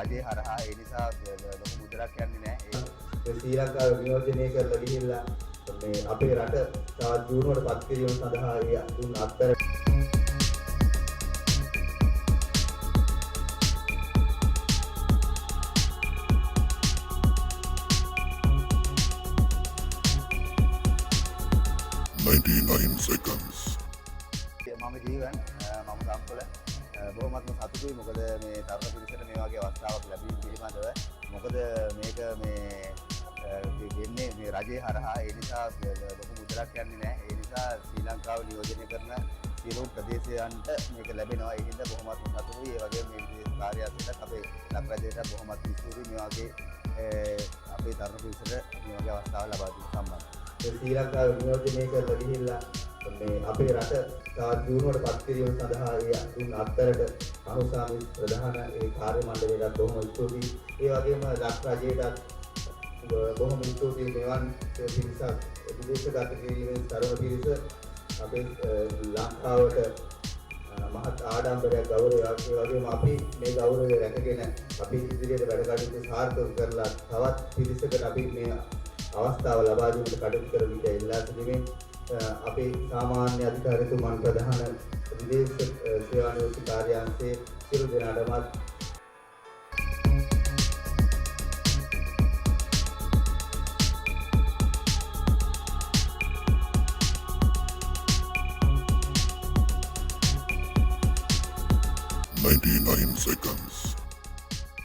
රජයේ හරහා ඒ නිසා ලොකු මුදලක් යන්නේ නැහැ. ඒ ශ්‍රී ලංකාව නියෝජනය කරලා ගිහිල්ලා මේ අපේ රට තවත් දියුණුවට පත් කිරීම සඳහා ඒ දුන් අත්තර seconds. මම ජීවන් මම සම්පල බොහොමත්ම සතුටුයි මොකද මේ තරුණ පිරිසට මේ වගේ අවස්ථාවක් ලැබීම පිළිබඳව මොකද මේක මේ දෙන්නේ මේ රජයේ හරහා ඒ නිසා ලොකු මුදලක් යන්නේ නැහැ ඒ නිසා ශ්‍රී ලංකාව නියෝජනය කරන සියලු ප්‍රදේශයන්ට මේක ලැබෙනවා ඒ හින්දා බොහොමත්ම සතුටුයි ඒ වගේම මේ විදේශ කාර්යාලයට අපේ ලක් රජයට බොහොමත් ස්තුතියි මේ වගේ අපේ තරුණ පිරිසට මේ වගේ අවස්ථාවක් ලබා දීම සම්බන්ධව ශ්‍රී ලංකාව නියෝජනය කරලා ගිහිල්ලා මේ අපේ රට තවත් දියුණුවට පත් කිරීම සඳහා ඒ දුන් අත්තරට අනුසාමි ප්‍රධාන ඒ කාර්ය මණ්ඩලයට බොහොම ස්තුතියි. ඒ වගේම ලක් රජයටත් බොහොම ස්තුතියි මෙවන් පිරිසක් විදේශගත කිරීමෙන් තරුණ පිරිස අපේ ලංකාවට මහත් ආඩම්බරයක් ගෞරවයක් ඒ වගේම අපි මේ ගෞරවය රැකගෙන අපි ඉදිරියට වැඩ කටයුතු සාර්ථක කරලා තවත් පිරිසකට අපි මේ අවස්ථාව ලබා දීමට කටයුතු කරන විට ඉල්ලා සිටින්නේ අපේ සාමාන්‍ය අධිකාරිතුමන් ප්‍රධාන විදේශ සේවා නියෝජිත කාර්යාංශයේ සියලු දෙනාටම Ninety-nine seconds.